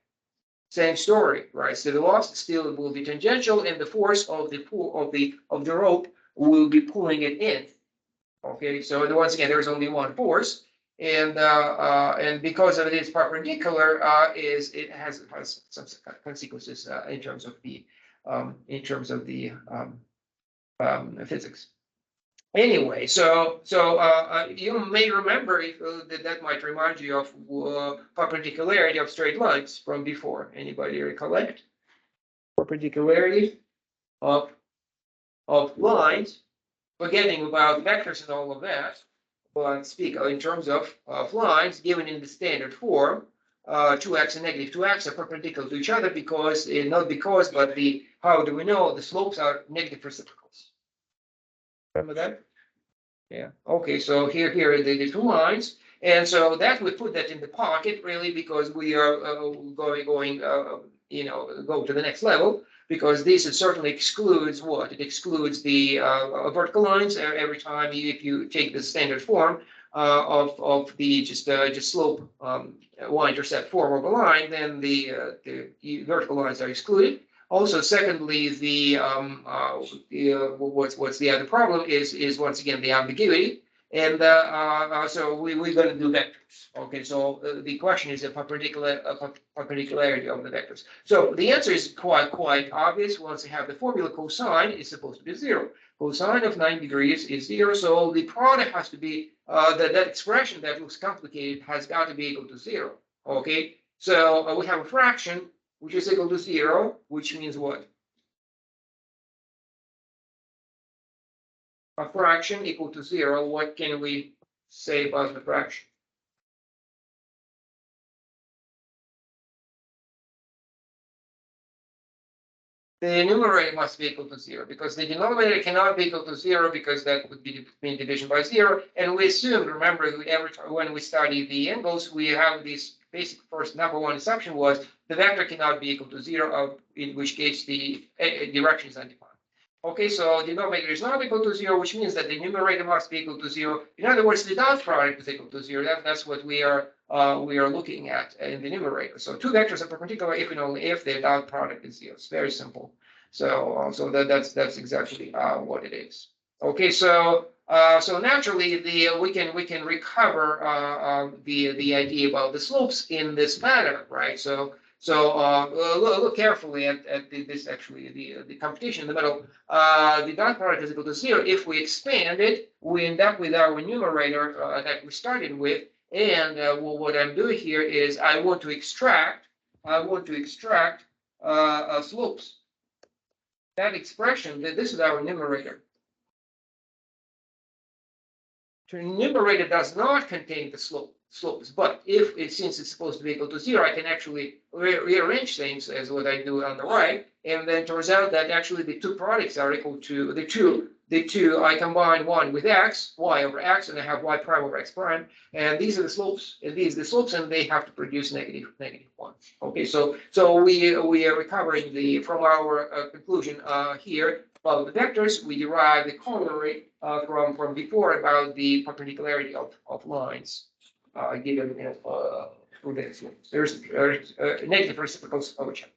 Same story, right? So the velocity still will be tangential, and the force of the rope will be pulling it in. Okay, so once again, there's only one force, and because of it is perpendicular, it has some consequences in terms of the physics. Anyway, so you may remember if that might remind you of perpendicularity of straight lines from before. Anybody recollect perpendicularity of lines? Forgetting about vectors and all of that, but speak in terms of lines given in the standard form. 2x and -2x are perpendicular to each other because not because, but how do we know the slopes are negative reciprocals? Remember that? Yeah. Okay. So here are the two lines, and so that we put that in the pocket really, because we are going go to the next level, because this certainly excludes what? It excludes the vertical lines every time if you take the standard form of the just slope y-intercept form of a line, then the vertical lines are excluded. Also, secondly, what's the other problem is once again the ambiguity, And so we're going to do vectors. Okay, so the question is a perpendicularity of the vectors. So the answer is quite obvious. Once you have the formula, cosine is supposed to be 0. Cosine of 90 degrees is 0. So the product has to be that expression that looks complicated has got to be equal to 0. Okay, so we have a fraction which is equal to 0, which means what? A fraction equal to 0. What can we say about the fraction? The numerator must be equal to 0 because the denominator cannot be equal to 0 because that would be between division by 0. And we assume, remember, every time when we study the angles, we have this basic first number one assumption was the vector cannot be equal to 0, in which case the direction is undefined. Okay, so the denominator is not equal to 0, which means that the numerator must be equal to 0. In other words, the dot product is equal to 0. That's what we are looking at in the numerator. So two vectors are perpendicular if and only if their dot product is 0. It's very simple. So that's exactly what it is. Okay, so naturally we can recover the idea about the slopes in this manner, right? So look carefully at this actually the computation in the middle. The dot product is equal to 0. If we expand it, we end up with our numerator that we started with. And well, what I'm doing here is I want to extract slopes. That expression, this is our numerator. The numerator does not contain the slopes, but since it's supposed to be equal to 0, I can actually rearrange things as what I do on the right, and then it turns out that actually the two products are equal to the two. I combine one with x, y over x, and I have y prime over x prime, and these are the slopes, and these are the slopes, and they have to produce negative 1. Okay, so we are recovering from our conclusion here about the vectors. We derive the corollary from before about the perpendicularity of lines given through this. There's negative reciprocals of each other.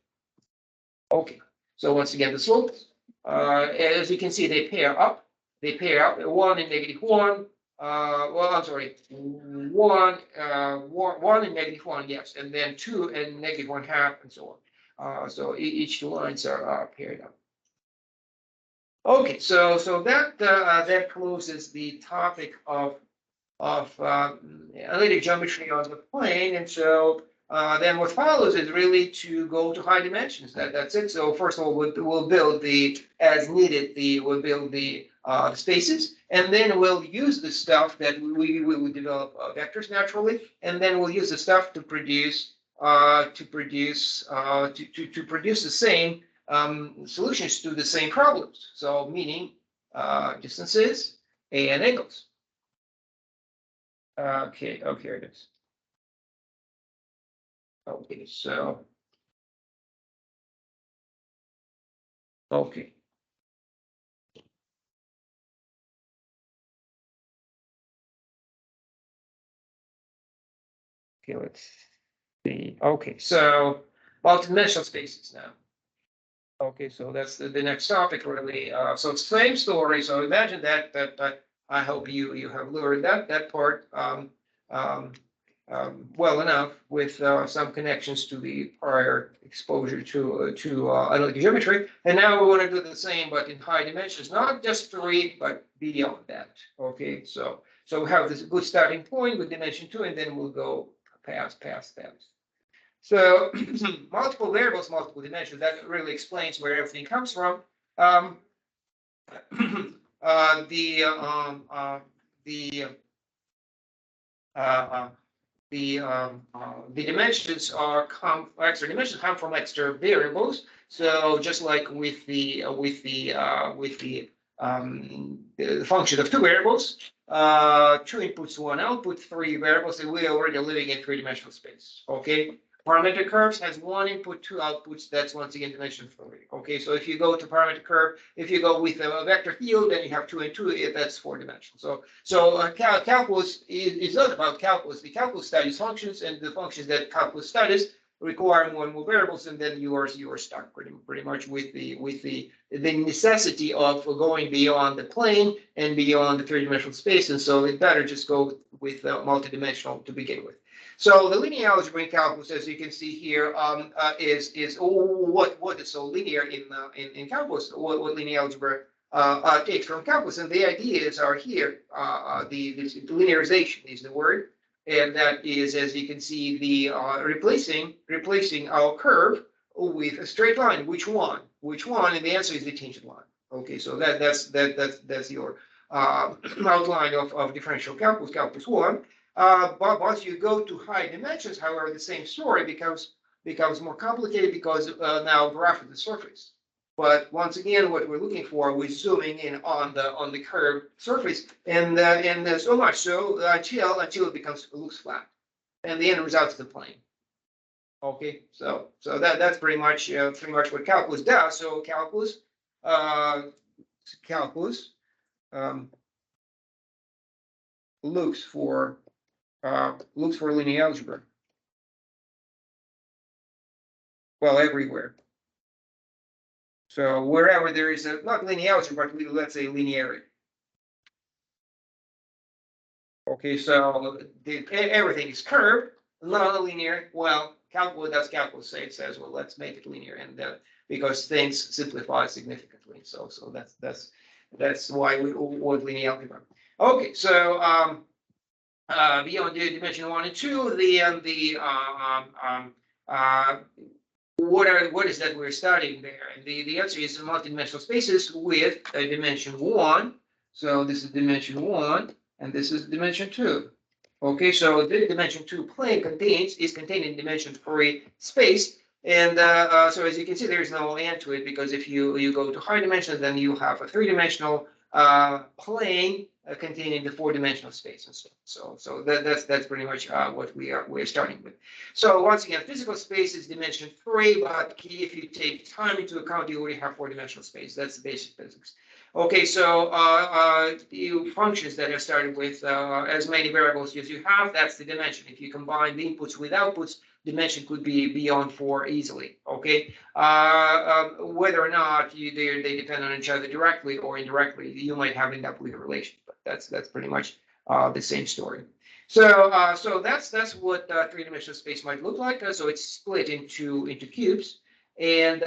Okay, so once again, the slopes, as you can see, they pair up. 1 and negative 1. Well, I'm sorry, 1 and negative 1, yes, and then 2 and negative 1/2, and so on. So each two lines are paired up. Okay, so that closes the topic of analytic geometry on the plane, and so then what follows is really to go to high dimensions. That's it. So first of all, we'll build as needed. We'll build the spaces, and then we'll use the stuff that we will develop vectors naturally, and then we'll use the stuff to produce the same solutions to the same problems. So meaning distances and angles. Okay, here it is. Okay, so okay. Okay, let's see. Okay, so multidimensional spaces now. Okay, so that's the next topic really. So it's the same story. So imagine that I hope you have learned that part well enough with some connections to the prior exposure to analytic geometry. And now we want to do the same, but in high dimensions, not just 3, but beyond that. Okay, so we have this good starting point with dimension 2, and then we'll go past that. So multiple variables, multiple dimensions, that really explains where everything comes from. The dimensions dimensions come from extra variables. So just like with the function of two variables, 2 inputs, 1 output, 3 variables, and we are already living in 3-dimensional space. Okay. Parametric curves has 1 input, 2 outputs. That's once again dimension 3. Okay, so if you go to parametric curve, if you go with a vector field, then you have 2 and 2. That's 4-dimensional. So calculus is not about calculus. The calculus studies functions, and the functions that calculus studies require more and more variables, and then you are stuck pretty much with the necessity of going beyond the plane and beyond the three-dimensional space, and so it better just go with multidimensional to begin with. So the linear algebra in calculus, as you can see here, is what is so linear in calculus, what linear algebra takes from calculus, and the ideas are here. The linearization is the word, and that is, as you can see, the replacing our curve with a straight line. Which one? And the answer is the tangent line. Okay, so that's your outline of differential calculus 1. But once you go to high dimensions, however, the same story becomes more complicated because now graph of the surface. But once again, what we're looking for, we're zooming in on the curved surface, and so much so until it looks flat, and the end result is the plane. Okay, so that's pretty much what calculus does. So calculus looks for linear algebra. Well, everywhere. So wherever there is not linear algebra, but let's say linearity. Okay, so everything is curved, non-linear. Well, calculus say it says, well, let's make it linear, and because things simplify significantly. So that's why we want linear algebra. Okay, so beyond the dimension 1 and 2, what is that we're studying there? And the answer is multidimensional spaces with a dimension 1. So this is dimension 1, and this is dimension 2. Okay, so the dimension 2 plane is contained in dimension 3 space. And so as you can see, there is no end to it, because if you go to high dimensions, then you have a three-dimensional plane containing the four-dimensional space and stuff. So that's pretty much what we're starting with. So once again, physical space is dimension 3, but if you take time into account, you already have four-dimensional space. That's the basic physics. Okay, so the functions that are started with as many variables as you have, that's the dimension. If you combine the inputs with outputs, dimension could be beyond 4 easily. Okay, whether or not they depend on each other directly or indirectly, you might have end up with a relation, but that's pretty much the same story. So that's what three-dimensional space might look like. So it's split into cubes, and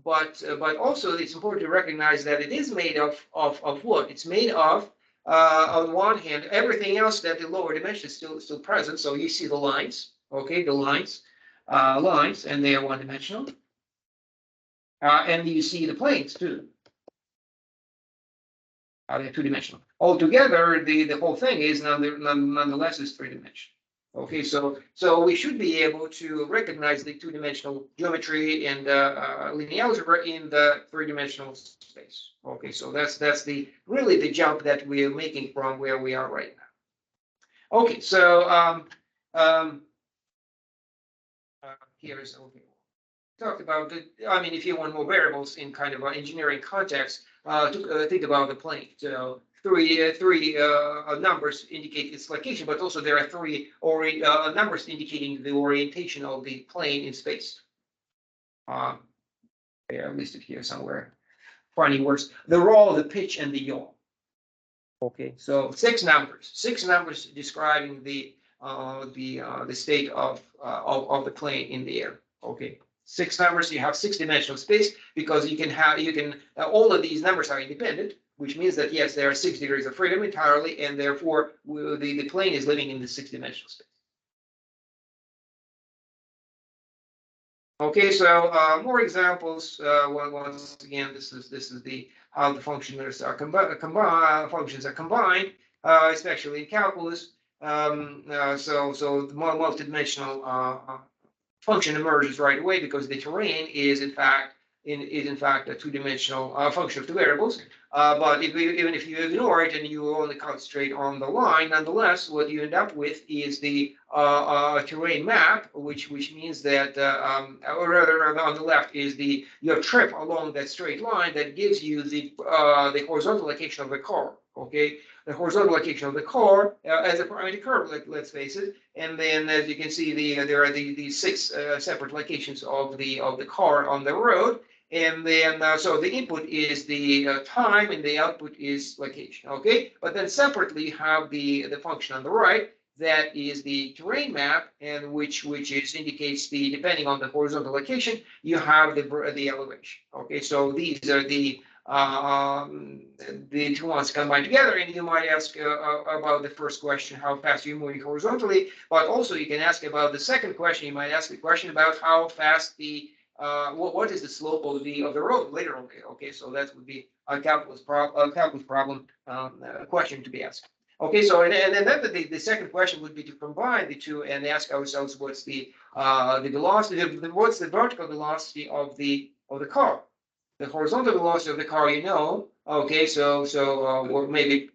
but also it's important to recognize that it is made of what? It's made of on one hand, everything else that the lower dimension is still present. So you see the lines, okay, the lines, and they are one-dimensional, and you see the planes too. They're two-dimensional. Altogether, the whole thing is nonetheless is three-dimensional. Okay, so we should be able to recognize the two-dimensional geometry and linear algebra in the three-dimensional space. Okay, so that's really the jump that we're making from where we are right now. Okay, so here is okay. Talked about if you want more variables in kind of an engineering context, think about the plane. So three numbers indicate its location, but also there are three numbers indicating the orientation of the plane in space. They are listed here somewhere. Funny words: the roll, the pitch, and the yaw. Okay, so six numbers describing the state of the plane in the air. Okay. 6 numbers, you have 6-dimensional space, because all of these numbers are independent, which means that yes, there are 6 degrees of freedom entirely, and therefore the plane is living in the 6-dimensional space. Okay, so more examples. Once again, this is how the functions are combined, especially in calculus. So the more multidimensional function emerges right away, because the terrain is in fact a two-dimensional function of two variables. But even if you ignore it and you only concentrate on the line, nonetheless, what you end up with is the terrain map, which means that, or rather, on the left is your trip along that straight line that gives you the horizontal location of the car. Okay, the horizontal location of the car as a parameter curve, let's face it. And then as you can see, there are the six separate locations of the car on the road. And then so the input is the time and the output is location. Okay, but then separately you have the function on the right that is the terrain map, and which is indicates the, depending on the horizontal location, you have the elevation. Okay, so these are the two ones combined together. And you might ask about the first question, how fast are you moving horizontally? But also you can ask about the second question. You might ask the question about how fast the what is the slope of the road literally. Okay, so that would be a calculus problem question to be asked. Okay, so and then the second question would be to combine the two and ask ourselves what's the velocity, what's the vertical velocity of the car. The horizontal velocity of the car, you know. Okay, so or maybe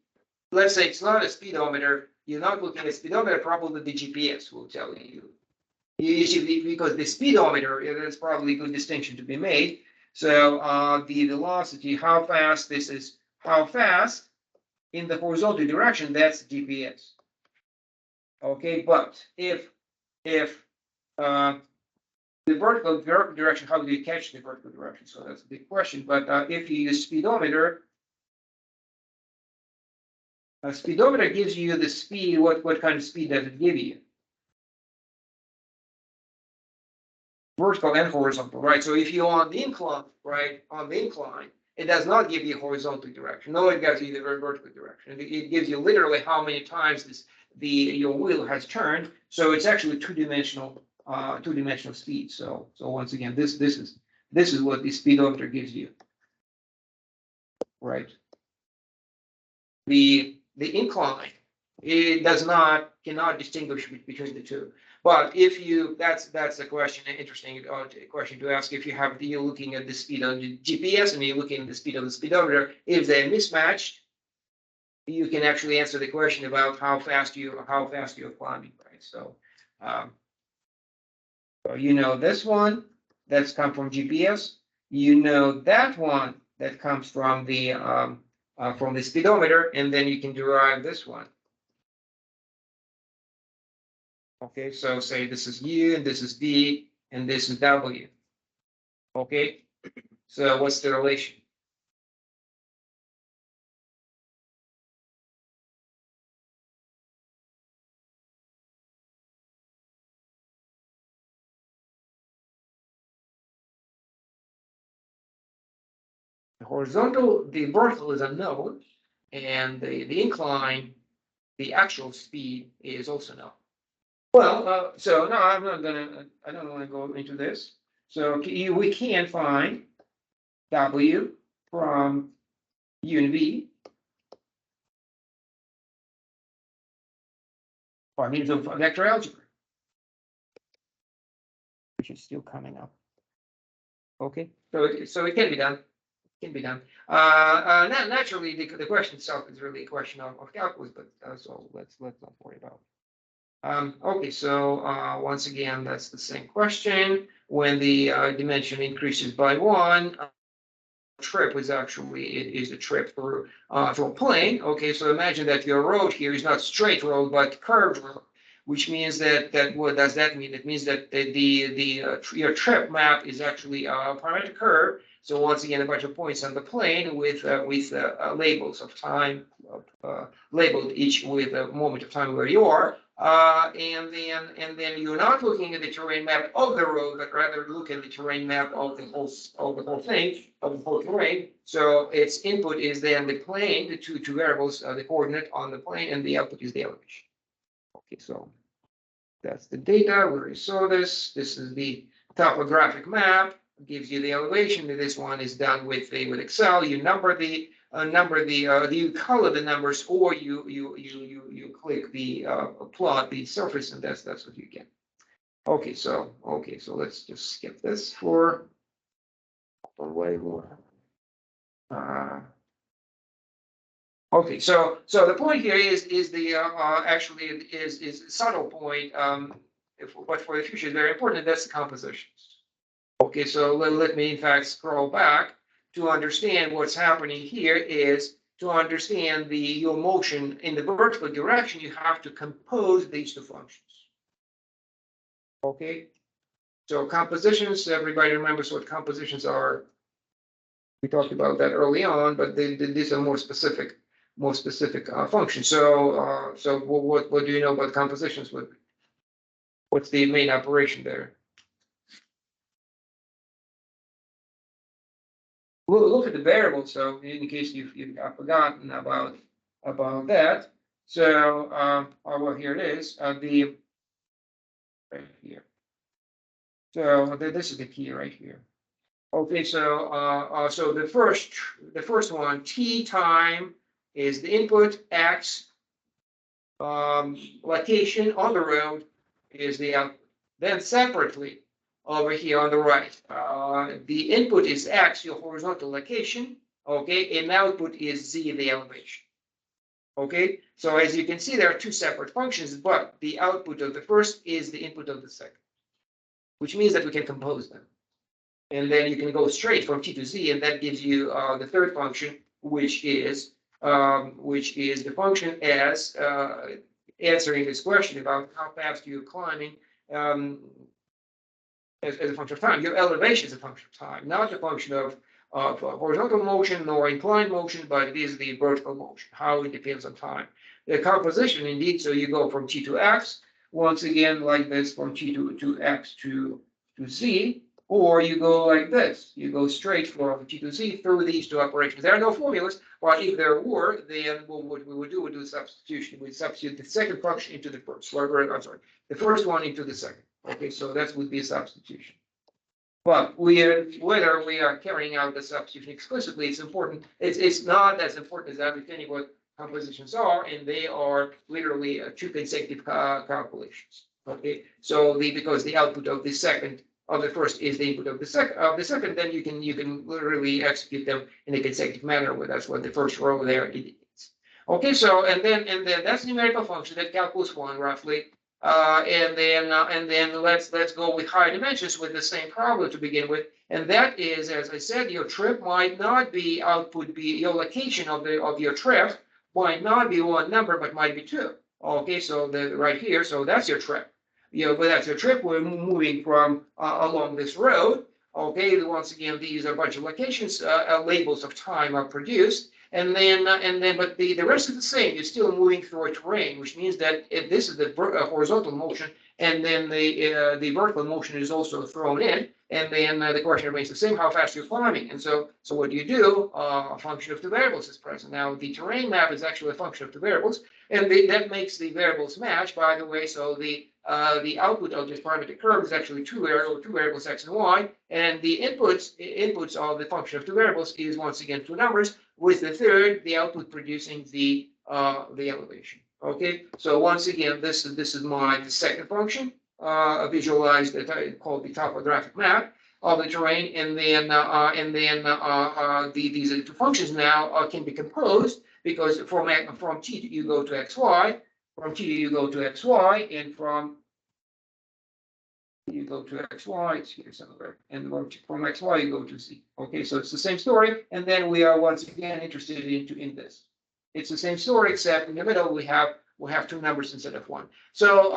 let's say it's not a speedometer. You're not looking at speedometer. Probably the GPS will tell you. You should be, because the speedometer, there's probably a good distinction to be made. So the velocity, how fast this is, how fast in the horizontal direction, that's GPS. Okay, but if the vertical direction, how do you catch the vertical direction? So that's a big question. But if you use speedometer, a speedometer gives you the speed. What kind of speed does it give you? Vertical and horizontal, right? So if you're on the incline, right, on the incline, it does not give you horizontal direction. No, it gives you the vertical direction. It gives you literally how many times your wheel has turned. So it's actually two-dimensional speed. So once again, this is what the speedometer gives you, right? The incline, it cannot distinguish between the two. But if you, that's a question, an interesting question to ask. If you're looking at the speed on the GPS and you're looking at the speed of the speedometer, if they're mismatched, you can actually answer the question about how fast you're climbing, right? So, so you know this one that's come from GPS. You know that one that comes from the speedometer, and then you can derive this one. Okay, so say this is U and this is V and this is W. Okay, so what's the relation? The vertical is unknown, and the incline, the actual speed is also known. Well, so no, I don't want to go into this. So we can find W from U and V by means of vector algebra, which is still coming up. Okay, so it can be done. Naturally, the question itself is really a question of calculus, but so let's not worry about it. Okay, so once again, that's the same question. When the dimension increases by one, trip is actually a trip through a plane. Okay, so imagine that your road here is not straight road but curved road, which means that what does that mean? It means that your trip map is actually a parametric curve. So once again, a bunch of points on the plane with labels of time, labeled each with a moment of time where you are. And then you're not looking at the terrain map of the road, but rather look at the terrain map of the whole thing, of the whole terrain. So its input is then the plane, the two variables, the coordinate on the plane, and the output is the elevation. Okay, so that's the data. We already saw this. This is the topographic map. It gives you the elevation. This one is done with Excel. You number the you color the numbers, or you click the plot the surface, and that's what you get. Okay, so let's just skip this for way more. Okay, so the point here is the actually is a subtle point, but for the future is very important. That's the compositions. Okay, so let me in fact scroll back to understand what's happening here is to understand your motion in the vertical direction, you have to compose these two functions. Okay, so compositions, everybody remembers what compositions are. We talked about that early on, but these are more specific functions. So what do you know about compositions? What's the main operation there? We'll look at the variables, so in case you've forgotten about that. So well, here it is. The right here. So this is the key right here. Okay, so so the first one, t time is the input, x location on the road is the output. Then separately over here on the right, the input is x, your horizontal location, okay, and output is z, the elevation. Okay, so as you can see, there are two separate functions, but the output of the first is the input of the second, which means that we can compose them. And then you can go straight from t to z, and that gives you the third function, which is the function as answering this question about how fast you're climbing as a function of time. Your elevation is a function of time, not a function of horizontal motion nor inclined motion, but it is the vertical motion, how it depends on time. The composition, indeed, so you go from t to x, once again, like this, from t to x to z, or you go like this, you go straight from t to z through these two operations. There are no formulas, but if there were, then what we would do, we do substitution. We substitute the second function into the first, I'm sorry, the first one into the second. Okay, so that would be a substitution. But whether we are carrying out the substitution explicitly, it's important. It's not as important as understanding what compositions are, and they are literally two consecutive calculations. Okay, so because the output of the first is the input of the second, then you can literally execute them in a consecutive manner. Well, that's what the first row there indicates. Okay, so and then that's numerical function that calculus one roughly. And then let's go with higher dimensions with the same problem to begin with, and that is, as I said, your trip might not be your location of your trip might not be one number, but might be two. Okay, so right here, so that's your trip. But that's your trip. We're moving from along this road. Okay, once again, these are a bunch of locations. Labels of time are produced. And then, but the rest is the same. You're still moving through a terrain, which means that if this is the horizontal motion, and then the vertical motion is also thrown in, and then the question remains the same: how fast you're climbing. And so what do you do? A function of two variables is present. Now, the terrain map is actually a function of two variables, and that makes the variables match. By the way, so the output of this parametric curve is actually two variables x and y, and the inputs of the function of two variables is once again two numbers, with the third, the output producing the elevation. Okay, so once again, this is the second function visualized called the topographic map of the terrain, and then these two functions now can be composed, because from t you go to xy, from t you go to xy, and from you go to xy, it's here somewhere, and from xy you go to z. Okay, so it's the same story, and then we are once again interested in this. It's the same story, except in the middle we have two numbers instead of one. So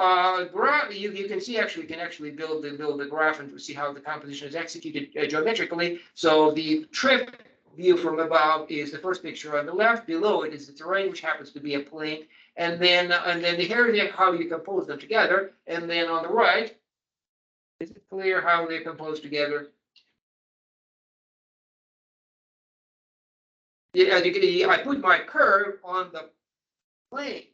you can see you can actually build the graph and see how the composition is executed geometrically. So the trip view from above is the first picture on the left. Below it is the terrain, which happens to be a plane, and then here how you compose them together, and then on the right. Is it clear how they're composed together? Yeah, I put my curve on the plane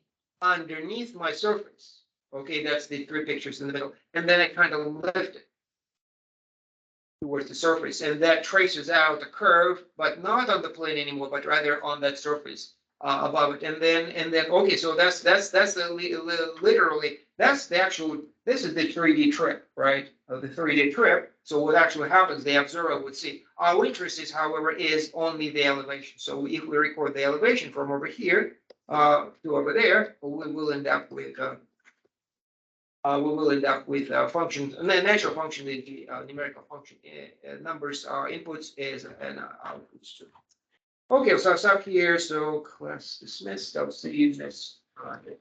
underneath my surface. Okay, that's the three pictures in the middle. And then I kind of lift it towards the surface. And that traces out a curve, but not on the plane anymore, but rather on that surface above it. And then okay, so that's literally, that's the actual, this is the 3D trip, right? Of the 3D trip. So what actually happens, the observer would see. Our interest is, however, is only the elevation. So if we record the elevation from over here to over there, we will end up with functions, and the natural function is the numerical function. Numbers are inputs, and outputs too. Okay, so I'll stop here. So class dismissed. I'll see you next Friday.